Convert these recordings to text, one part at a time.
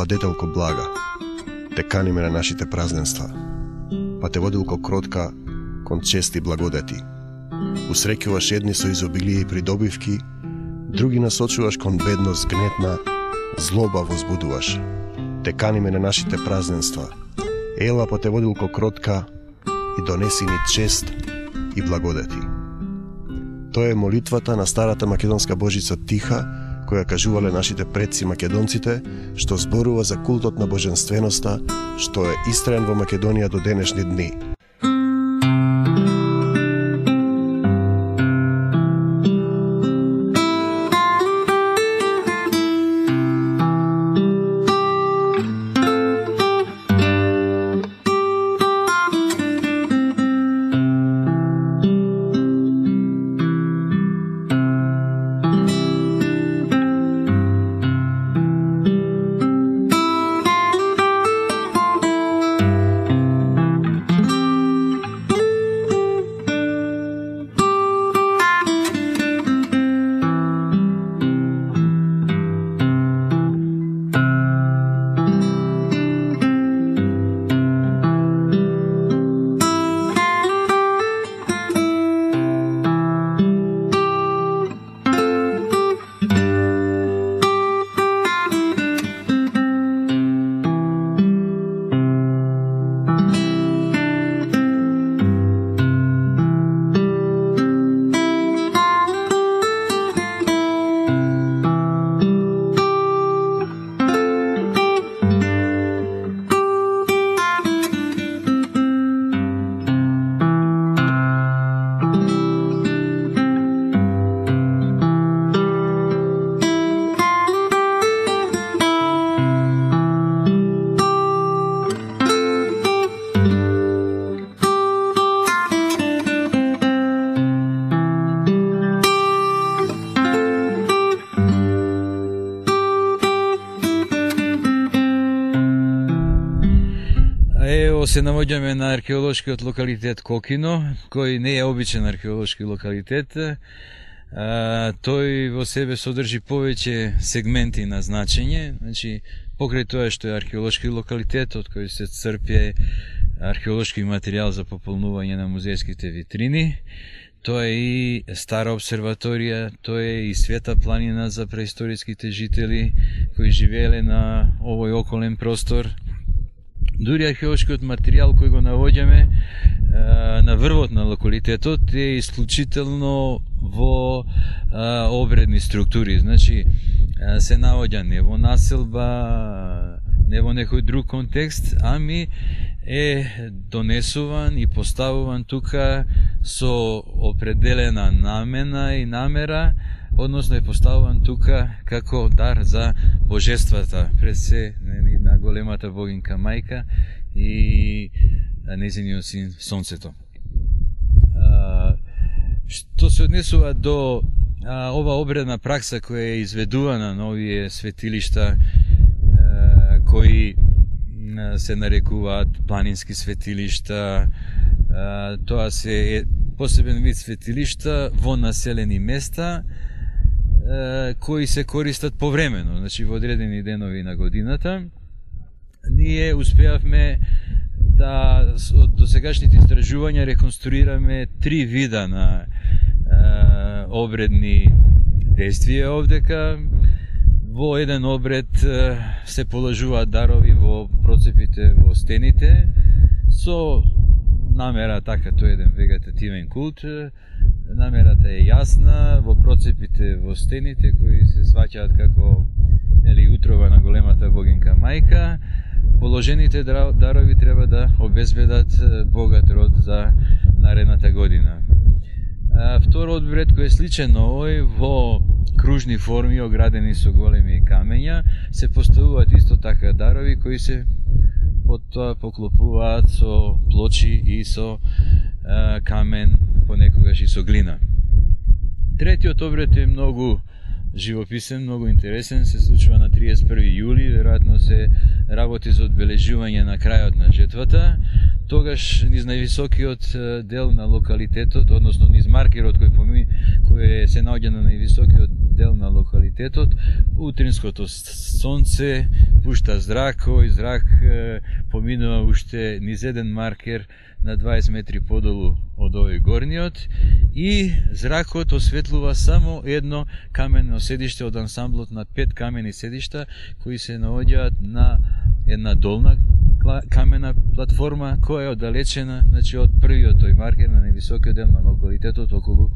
владетелко блага, те каниме на нашите празненства, па те водилко кротка кон чести благодати. Усреќуваш едни со изобилие и придобивки, други насочуваш кон бедност гнетна, злоба возбудуваш. Те каниме на нашите празненства, ела па те водилко кротка и донеси ни чест и благодати. Тоа е молитвата на старата македонска божица Тиха, која кажувале нашите предци македонците, што зборува за култот на боженственоста, што е истраен во Македонија до денешни дни. Се наоѓаме на археолошкиот локалитет Кокино, кој не е обичен археолошки локалитет. Тој во себе содржи повеќе сегменти на значење. Значи, покрај тоа што е археолошки локалитет, од кој се црпе археолошки материјал за пополнување на музејските витрини, тоа е и стара обсерваторија, тоа е и света планина за преисториските жители кои живееле на овој околен простор. Дури археолошкиот материјал кој го наоѓаме на врвот на локалитетот е исклучително во обредни структури. Значи, се наоѓа не во населба, не во некој друг контекст, ами е донесуван и поставуван тука со определена намена и намера, односно е поставуван тука како дар за божествата, пред се на големата богинка мајка и нејзиниот син Сонцето. Што се однесува до ова обредна пракса која е изведувана на овие светилишта кои се нарекуваат планински светилишта, тоа се посебен вид светилишта во населени места кои се користат повремено, значи во одредени денови на годината. Ние успеавме да од досегашните истражувања реконструираме 3 вида на обредни действија овдека. Во еден обред се положуваат дарови во процепите во стените со намера, така тој еден вегетативен култ. Намерата е јасна, во процепите во стените кои се сваќаат како утрова на големата богинка мајка, положените дарови треба да обезбедат богат род за наредната година. Второ обред кој е сличен на овој, во кружни форми оградени со големи камења, се поставуваат исто така дарови кои се потоа поклопуваат со плочи и со камен, понекогаш и со глина. Третиот обред е многу живописен, многу интересен, се случува на 31 јули, веројатно се работи за одбележување на крајот на жетвата. Тогаш низ највисокиот дел на локалитетот, односно низ маркерот кој се наоѓа на највисокиот дел на локалитетот, утринското сонце пушта зрак, овој зрак поминува уште низ еден маркер на 20 метри подолу од овој горниот и зракот осветлува само едно камено седиште од ансамблот на 5 камени седишта кои се наоѓаат на една долна камена платформа која е оддалечена, значи од првиот тој маркер на невисокиот дел на локалитетот околу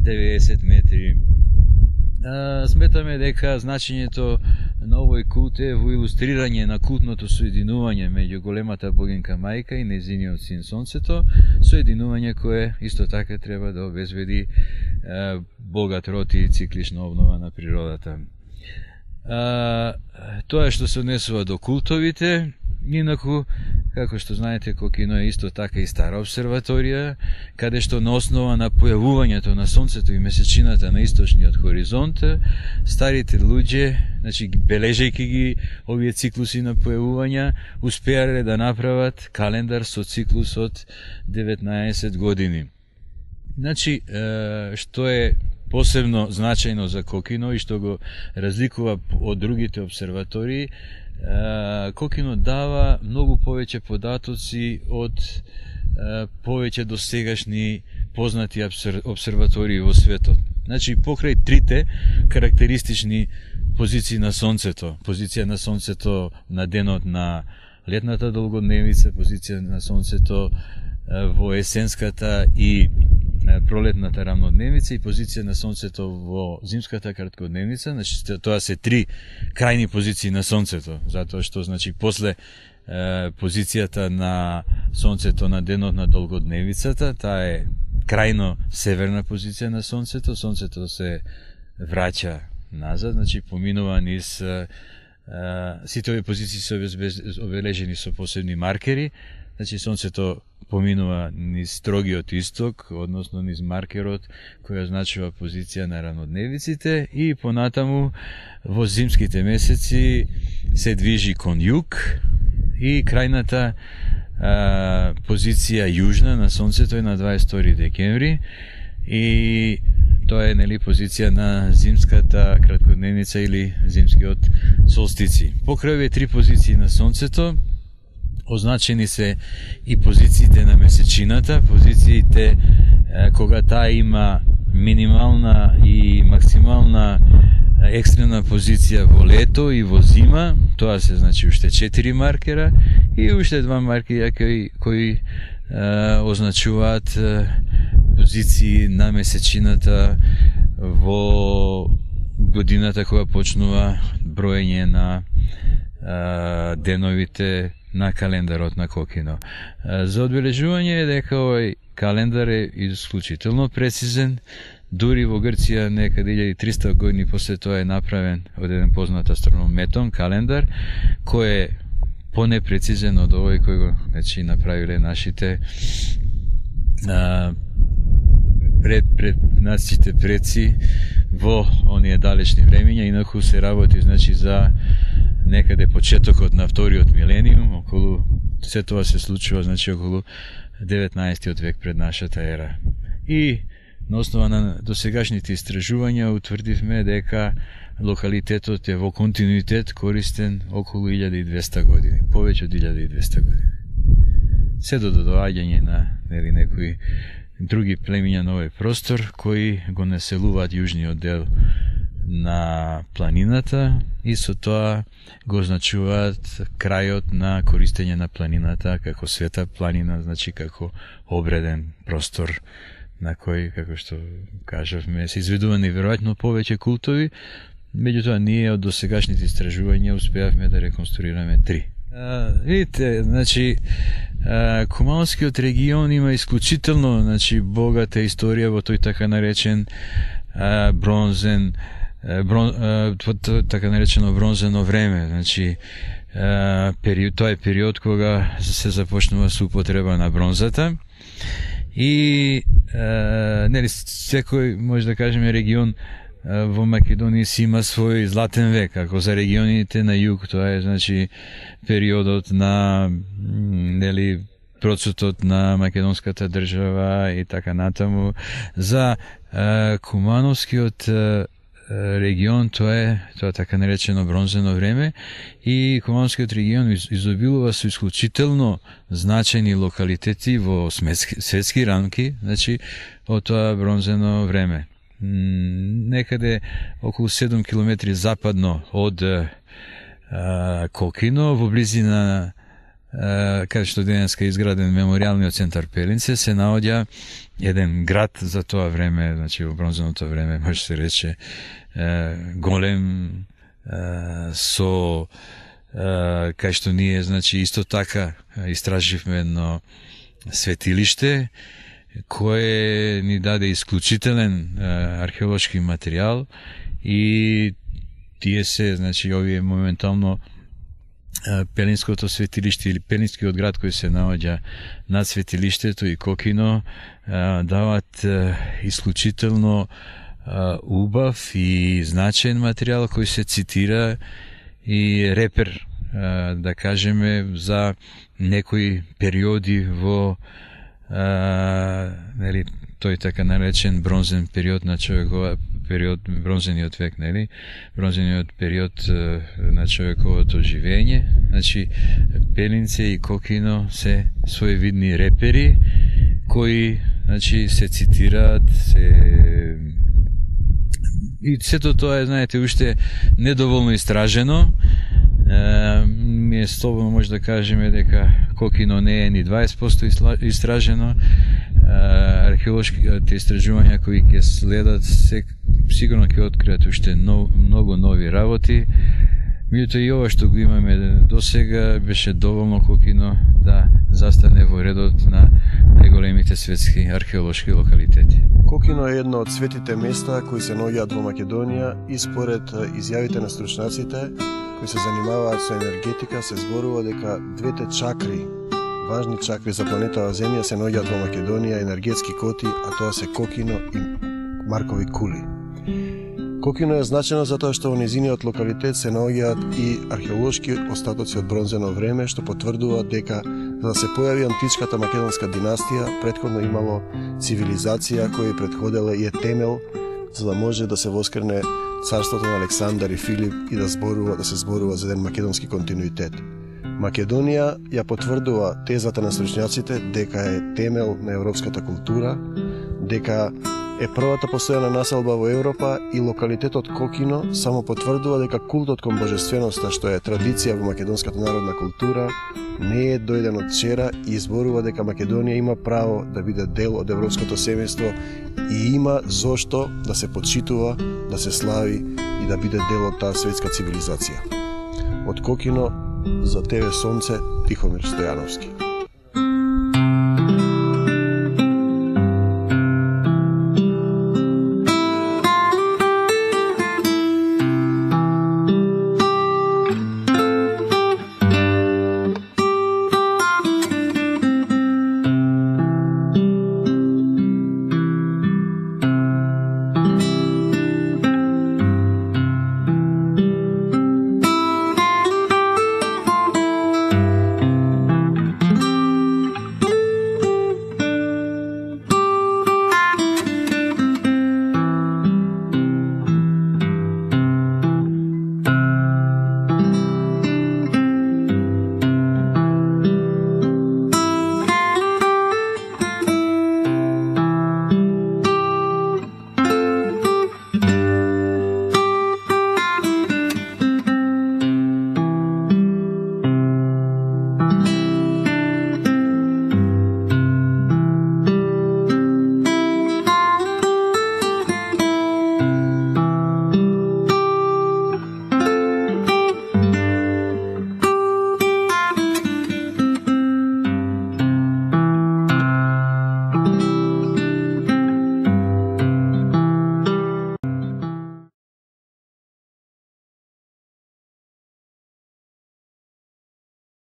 90 метри. Сметаме дека значењето на овој култ е во илустрирање на култното соединување меѓу големата богинка мајка и нејзиниот син сонцето, соединување кое исто така треба да обезбеди богат род и циклична обнова на природата. Тоа што се однесува до култовите, инаку, како што знаете, Кокино е исто така и стара обсерваторија, каде што на основа на појавувањето на сонцето и месечината на источниот хоризонт, старите луѓе, значи бележејќи ги овие циклуси на појавувања, успеале да направат календар со циклус од 19 години. Значи, што е посебно значајно за Кокино и што го разликува од другите обсерватории, Кокино дава многу повеќе податоци од повеќе досегашни познати обсерватории во светот. Значи, покрај трите карактеристични позиции на сонцето, позиција на сонцето на денот на летната долгодневица, позиција на сонцето во есенската и пролетната рамнодневница и позиција на сонцето во зимската краткодневница, значи тоа се три крајни позиции на сонцето, затоа што значи после позицијата на сонцето на денот на долгодневицата, таа е крајно северна позиција на сонцето, сонцето се враќа назад, значи поминува низ сите овие позиции се обележени со посебни маркери, значи сонцето поминува низ строгиот исток, односно низ маркерот кој означува позиција на ранодневиците и понатаму во зимските месеци се движи кон југ и крајната позиција јужна на сонцето е на 22 декември и тоа е нели позиција на зимската краткодневница или зимскиот солстици. Покрај овие три позиции на сонцето означени се и позициите на месечината, позициите кога таа има минимална и максимална екстремна позиција во лето и во зима, тоа се значи уште 4 маркера и уште 2 маркера кои означуваат позиции на месечината во годината кога почнува броење на деновите на календарот на Кокино. За одбележување е дека овој календар е исклучително прецизен, дури во Грција некаде 1300 години после тоа е направен од еден познат астроном Метон календар, кој е понепрецизен од овој кој го направиле нашите пред нашите предци во оние далечни времења, инаку се работи значи за некаде почетокот на вториот милениум, околу се тоа се случува значи околу 19 век пред нашата ера. И на основа на досегашните истражувања утврдивме дека локалитетот е во континуитет користен околу 1200 години, повеќе од 1200 години. Се до доаѓање на некои други племиња на овој простор кои го населуваат јужниот дел на планината и со тоа го означуваат крајот на користење на планината како света планина, значи како обреден простор на кој, како што кажавме, се изведувани веројатно повеќе култови, меѓутоа ние од досегашните истражувања успеавме да реконструираме 3. Видите, значи Кумановскиот регион има исклучително значи богата историја во тој така наречен бронзен така наречено бронзено време, значи тоа е период кога се започнува со употреба на бронзата и нели секој може да кажеме регион во Македонија си има свој златен век, ако за регионите на југ тоа е значи периодот на нели процутот на македонската држава и така натаму. За Кумановскиот регион, тоа е така наречено бронзено време, и Куманскиот регион изобилува со исклучително значајни локалитети во светски рамки, значи, од тоа бронзено време. Некаде околу 7 километри западно од Кокино, во близина каде што денеска е изграден меморијалниот центар Пелинце, се наоѓа еден град за тоа време, значи во бронзеното време, може се рече, голем, со кај што ние, значи, исто така истраживме едно светилиште, кое ни даде исклучителен археолошки материјал, и тие се, значи, овие моментално Пелинското светилиште или Пелинскиот град кој се наоѓа над светилиштето и Кокино дават исклучително убав и значаен материјал кој се цитира и репер, да кажеме, за некои периоди во нели, тој така наречен бронзен период на човекова период, бронзениот век, нели? Бронзениот период на човековото живење. Значи, Пелинце и Кокино се своевидни репери кои, значи, се цитираат, и сето тоа е, знаете, уште недоволно истражено. Ми е слободно може да кажеме дека Кокино не е ни 20% истражено. Археолошките истражувања кои ќе следат сигурно ќе откријат уште многу нови работи. Меѓутоа и ова што го имаме досега беше доволно Кокино да застане во редот на најголемите светски археолошки локалитети. Кокино е едно од светите места кои се наоѓаат во Македонија, и според изјавите на стручњаците кои се занимаваат со енергетика се зборува дека двете чакри, важни чакри за планетава Земја, се наоѓаат во Македонија, енергетски коти, а тоа се Кокино и Маркови кули. Кокино е значено затоа што во незиниот локалитет се наоѓаат и археолошки остатоци од бронзено време, што потврдува дека за да се појави античката македонска династија, претходно имало цивилизација која предходела и е темел за да може да се воскрне царството на Александар и Филип и да се зборува за еден македонски континуитет. Македонија ја потврдува тезата на стручњаците дека е темел на европската култура, дека е првата постојана населба во Европа, и локалитетот Кокино само потврдува дека култот кон божественоста, што е традиција во македонската народна култура, не е дојден од вчера, и изборува дека Македонија има право да биде дел од европското семејство и има зошто да се почитува, да се слави и да биде дел од таа светска цивилизација. Од Кокино за ТВ Сонце, Тихомир Стојановски.